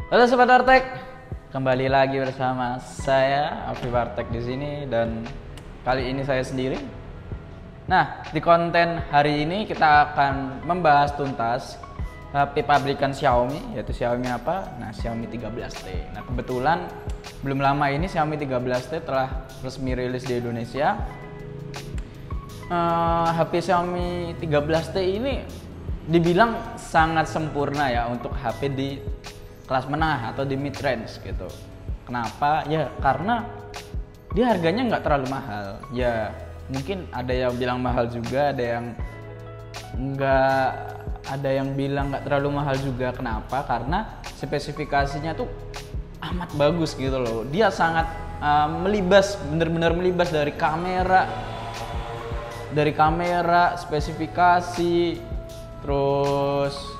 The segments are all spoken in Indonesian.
Halo Sobat Wartek, kembali lagi bersama saya Alfi Wartek di sini dan kali ini saya sendiri. Nah, di konten hari ini kita akan membahas tuntas HP pabrikan Xiaomi, yaitu Xiaomi apa? Nah, Xiaomi 13T. Nah, kebetulan belum lama ini Xiaomi 13T telah resmi rilis di Indonesia. HP Xiaomi 13T ini dibilang sangat sempurna ya untuk HP di kelas menengah atau di mid range gitu. Kenapa? Ya karena dia harganya nggak terlalu mahal. Ya mungkin ada yang bilang mahal juga, ada yang bilang nggak terlalu mahal juga. Kenapa? Karena spesifikasinya tuh amat bagus gitu loh. Dia sangat melibas, bener-bener melibas dari kamera, spesifikasi, terus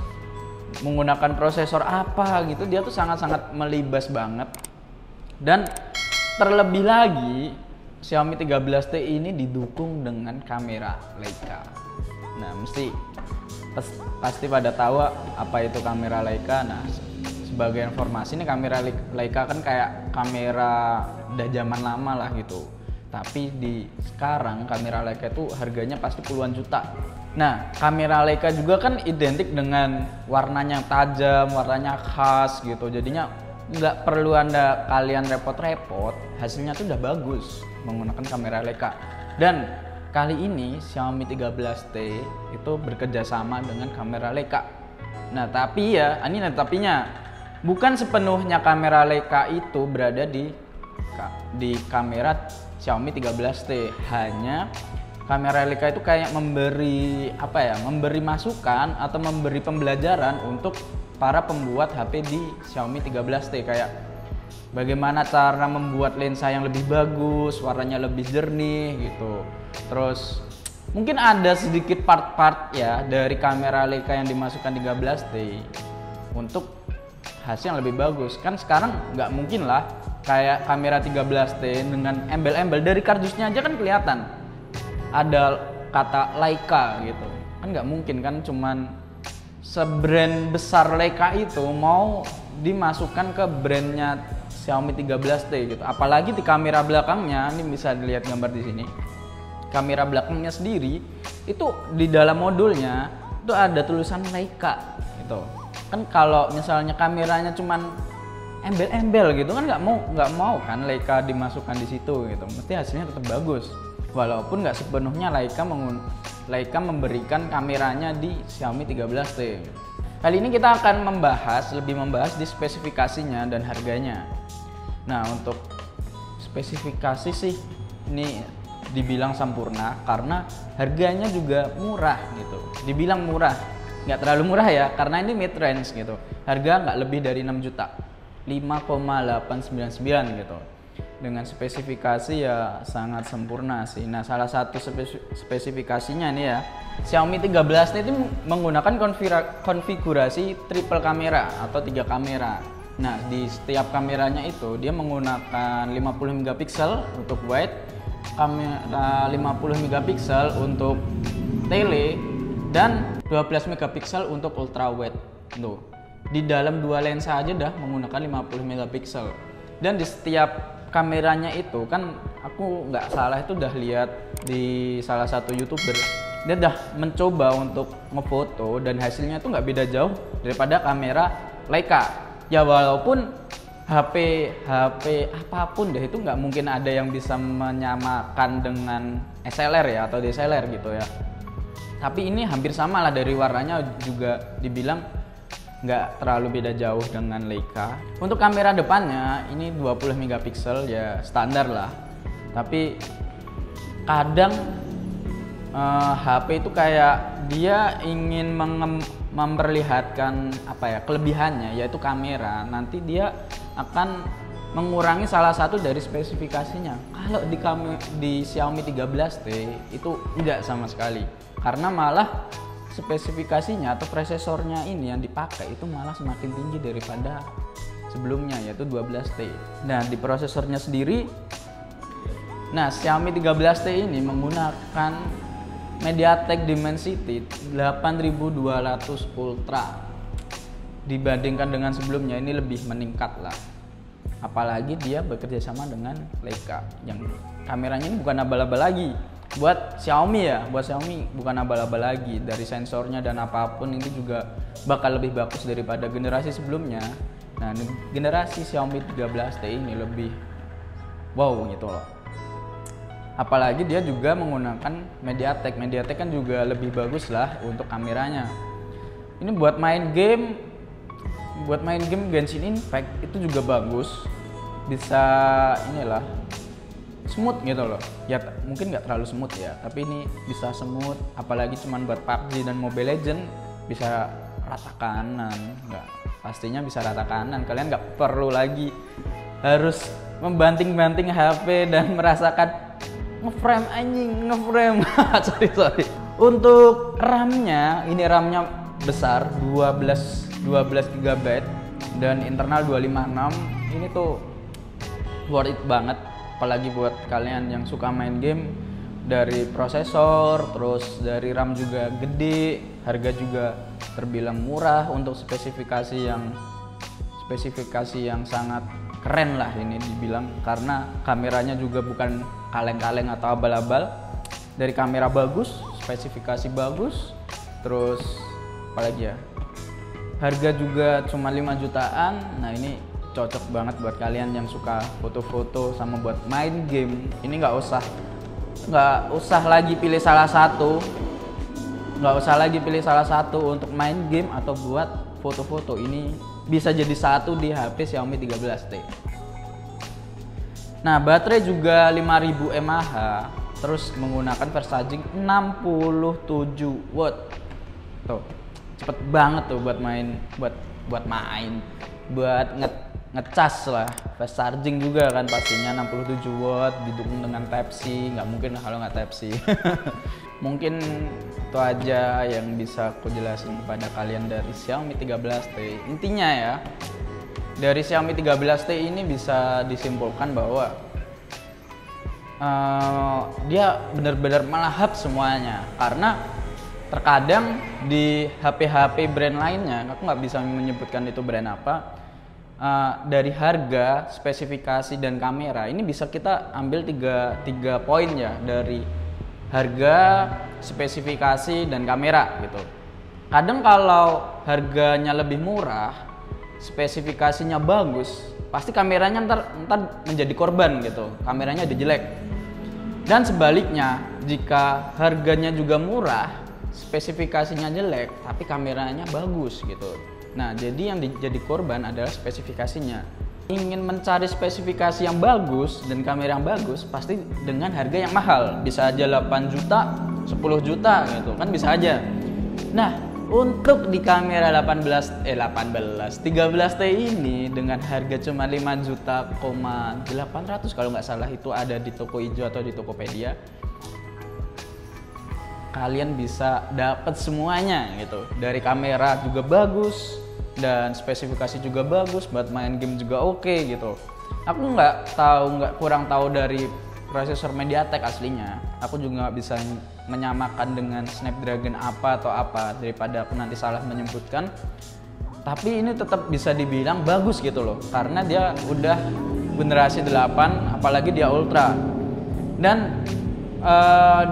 menggunakan prosesor apa gitu, dia tuh sangat-sangat melibas banget. Dan terlebih lagi Xiaomi 13T ini didukung dengan kamera Leica. Nah, pasti pada tahu apa itu kamera Leica. Nah, sebagai informasi, ini kamera Leica kan kayak kamera udah zaman lama lah gitu. Tapi sekarang kamera Leica itu harganya pasti puluhan juta. Nah, kamera Leica juga kan identik dengan warnanya tajam, warnanya khas gitu. Jadinya nggak perlu kalian repot-repot, hasilnya tuh udah bagus menggunakan kamera Leica. Dan kali ini Xiaomi 13T itu bekerja sama dengan kamera Leica. Nah, tapi ya, ini tapinya, bukan sepenuhnya kamera Leica itu berada di kamera Xiaomi 13T. Hanya kamera Leica itu kayak memberi masukan atau memberi pembelajaran untuk para pembuat HP di Xiaomi 13T, kayak bagaimana cara membuat lensa yang lebih bagus, warnanya lebih jernih gitu. Terus mungkin ada sedikit part-part ya dari kamera Leica yang dimasukkan 13T untuk hasil yang lebih bagus. Kan sekarang nggak mungkin lah kayak kamera 13T dengan embel-embel dari kardusnya aja kan kelihatan ada kata Leica gitu. Kan nggak mungkin kan, cuman sebrand besar Leica itu mau dimasukkan ke brandnya Xiaomi 13T gitu. Apalagi di kamera belakangnya, ini bisa dilihat gambar di sini. Kamera belakangnya sendiri itu di dalam modulnya itu ada tulisan Leica gitu. Kan kalau misalnya kameranya cuman embel-embel gitu kan nggak mau kan Leica dimasukkan di situ gitu. Mesti hasilnya tetap bagus. Walaupun nggak sepenuhnya Leica memberikan kameranya di Xiaomi 13T. Kali ini kita akan lebih membahas di spesifikasinya dan harganya. Nah, untuk spesifikasi sih ini dibilang sempurna karena harganya juga murah gitu. Dibilang murah, nggak terlalu murah ya, karena ini mid range gitu. Harga nggak lebih dari 6 juta, 5,899 gitu. Dengan spesifikasi ya sangat sempurna sih. Nah, salah satu spesifikasinya nih ya, Xiaomi 13 itu menggunakan konfigurasi triple kamera atau 3 kamera. Nah, di setiap kameranya itu dia menggunakan 50 megapiksel untuk wide, kamera 50 megapiksel untuk tele, dan 12 megapiksel untuk ultra wide. Tuh, di dalam dua lensa aja dah menggunakan 50 megapiksel. Dan di setiap kameranya itu kan, aku nggak salah itu udah lihat di salah satu YouTuber, dia udah mencoba untuk ngefoto dan hasilnya tuh nggak beda jauh daripada kamera Leica. Ya walaupun HP apapun deh itu nggak mungkin ada yang bisa menyamakan dengan SLR ya atau DSLR gitu ya. Tapi ini hampir sama lah, dari warnanya juga dibilang nggak terlalu beda jauh dengan Leica. Untuk kamera depannya ini 20 megapiksel ya standar lah. Tapi kadang HP itu kayak dia ingin memperlihatkan kelebihannya, yaitu kamera. Nanti dia akan mengurangi salah satu dari spesifikasinya. Kalau di Xiaomi 13T itu enggak sama sekali. Karena malah spesifikasinya atau prosesornya ini yang dipakai itu malah semakin tinggi daripada sebelumnya, yaitu 12T. Nah, di prosesornya sendiri, Xiaomi 13T ini menggunakan MediaTek Dimensity 8200 Ultra dibandingkan dengan sebelumnya ini lebih meningkat lah. Apalagi dia bekerja sama dengan Leica yang kameranya ini bukan abal-abal lagi. Buat Xiaomi ya, buat Xiaomi bukan abal-abal lagi. Dari sensornya dan apapun itu juga bakal lebih bagus daripada generasi sebelumnya. Nah, generasi Xiaomi 13T ini lebih wow gitu loh. Apalagi dia juga menggunakan MediaTek. MediaTek kan juga lebih bagus lah untuk kameranya. Ini buat main game Genshin Impact itu juga bagus, bisa inilah smooth gitu loh ya, mungkin nggak terlalu smooth ya, tapi ini bisa smooth. Apalagi cuman buat PUBG dan Mobile Legend bisa rata kanan, nggak pastinya bisa rata kanan. Kalian nggak perlu lagi harus membanting-banting HP dan merasakan ngeframe anjing, ngeframe. sorry. Untuk RAM-nya, ini RAM-nya besar 12 GB dan internal 256. Ini tuh worth it banget, apalagi buat kalian yang suka main game. Dari prosesor, terus dari RAM juga gede, harga juga terbilang murah untuk spesifikasi yang sangat keren lah ini dibilang, karena kameranya juga bukan kaleng-kaleng atau abal-abal. Dari kamera bagus, spesifikasi bagus, terus apalagi ya, harga juga cuma 5 jutaan. Nah ini cocok banget buat kalian yang suka foto-foto sama buat main game. Ini nggak usah lagi pilih salah satu, untuk main game atau buat foto-foto. Ini bisa jadi satu di HP Xiaomi 13T. Nah, baterai juga 5000 mAh, terus menggunakan fast charging 67 watt. Tuh, cepet banget tuh buat ngecas lah. Fast charging juga kan pastinya 67 watt, didukung dengan Type-C. Nggak mungkin kalau nggak Type-C. Mungkin itu aja yang bisa aku jelasin kepada kalian dari Xiaomi 13T. Intinya ya, dari Xiaomi 13T ini bisa disimpulkan bahwa dia benar-benar melahap semuanya. Karena terkadang di HP brand lainnya, aku nggak bisa menyebutkan itu brand apa, dari harga, spesifikasi, dan kamera, ini bisa kita ambil tiga poin ya, dari harga, spesifikasi, dan kamera gitu. Kadang kalau harganya lebih murah, spesifikasinya bagus, pasti kameranya ntar menjadi korban gitu, kameranya udah jelek. Dan sebaliknya, jika harganya juga murah, spesifikasinya jelek tapi kameranya bagus gitu. Nah, jadi yang jadi korban adalah spesifikasinya. Ingin mencari spesifikasi yang bagus dan kamera yang bagus pasti dengan harga yang mahal. Bisa aja 8 juta, 10 juta gitu kan, bisa aja. Nah, untuk di kamera 13T ini dengan harga cuma 5.800.000 kalau nggak salah, itu ada di toko hijau atau di Tokopedia. Kalian bisa dapat semuanya gitu. Dari kamera juga bagus dan spesifikasi juga bagus, buat main game juga oke gitu. Aku kurang tahu dari prosesor MediaTek aslinya. Aku juga nggak bisa menyamakan dengan Snapdragon apa daripada aku nanti salah menyebutkan. Tapi ini tetap bisa dibilang bagus gitu loh, karena dia udah generasi 8, apalagi dia Ultra. Dan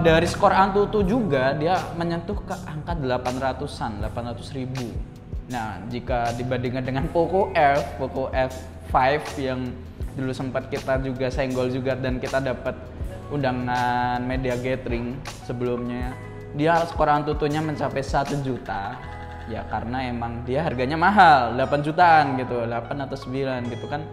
dari skor Antutu juga dia menyentuh ke angka 800.000. Nah, jika dibandingkan dengan Poco F5 yang dulu sempat kita juga senggol juga dan kita dapat undangan media gathering sebelumnya, dia skor Antutunya mencapai 1 juta. Ya karena emang dia harganya mahal, 8 jutaan gitu, 8 atau 9 gitu kan.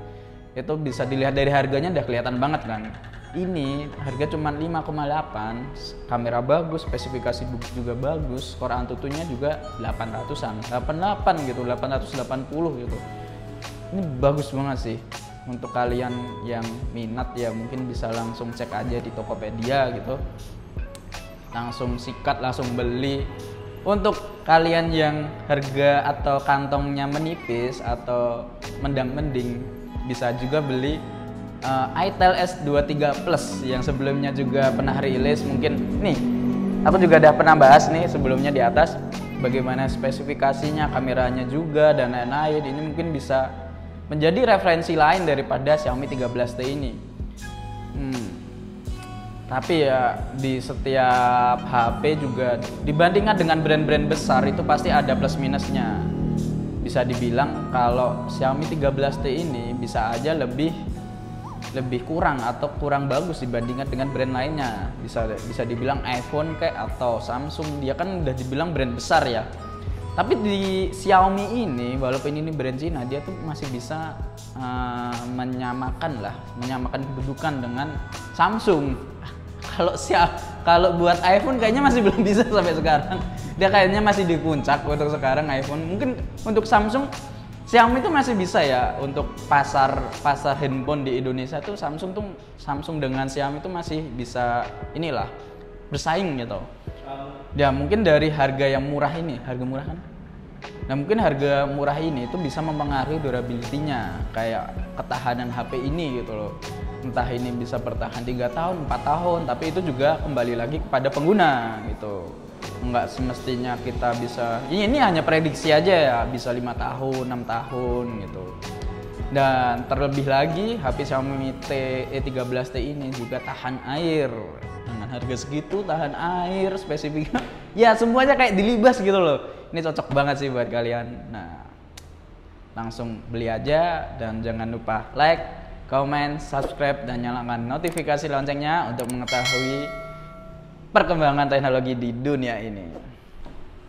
Itu bisa dilihat dari harganya udah kelihatan banget kan. Ini harga cuma 5,8, kamera bagus, spesifikasi juga bagus, skor Antutunya juga 800-an, 88 gitu, 880 gitu. Ini bagus banget sih. Untuk kalian yang minat ya mungkin bisa langsung cek aja di Tokopedia gitu. Langsung sikat, langsung beli. Untuk kalian yang harga atau kantongnya menipis atau mendang-mending, bisa juga beli itel S23 Plus yang sebelumnya juga pernah rilis. Mungkin nih, aku juga udah pernah bahas nih sebelumnya di atas. bagaimana spesifikasinya, kameranya juga dan lain-lain. Ini mungkin bisa menjadi referensi lain daripada Xiaomi 13T ini. Tapi ya di setiap HP juga dibandingkan dengan brand-brand besar itu pasti ada plus minusnya. Bisa dibilang kalau Xiaomi 13T ini bisa aja lebih kurang atau kurang bagus dibandingkan dengan brand lainnya. Bisa dibilang iPhone kayak atau Samsung, dia kan udah dibilang brand besar ya. Tapi di Xiaomi ini walaupun ini brand Cina, dia tuh masih bisa menyamakan kedudukan dengan Samsung. Kalau buat iPhone kayaknya masih belum bisa sampai sekarang. Dia kayaknya masih di puncak untuk sekarang iPhone. Mungkin untuk Samsung, Xiaomi itu masih bisa ya untuk pasar handphone di Indonesia tuh Samsung dengan Xiaomi itu masih bisa inilah bersaing gitu. Ya mungkin dari harga yang murah ini, harga murah kan? Nah mungkin harga murah ini itu bisa mempengaruhi durability-nya, kayak ketahanan HP ini gitu loh. Entah ini bisa bertahan 3 tahun, 4 tahun, tapi itu juga kembali lagi kepada pengguna gitu. Enggak semestinya kita bisa, ini hanya prediksi aja ya, bisa 5 tahun, 6 tahun gitu. Dan terlebih lagi HP Xiaomi E13T ini juga tahan air. Dengan harga segitu tahan air, spesifiknya ya semuanya kayak dilibas gitu loh. Ini cocok banget sih buat kalian. Nah, langsung beli aja dan jangan lupa like, comment, subscribe, dan nyalakan notifikasi loncengnya untuk mengetahui perkembangan teknologi di dunia ini.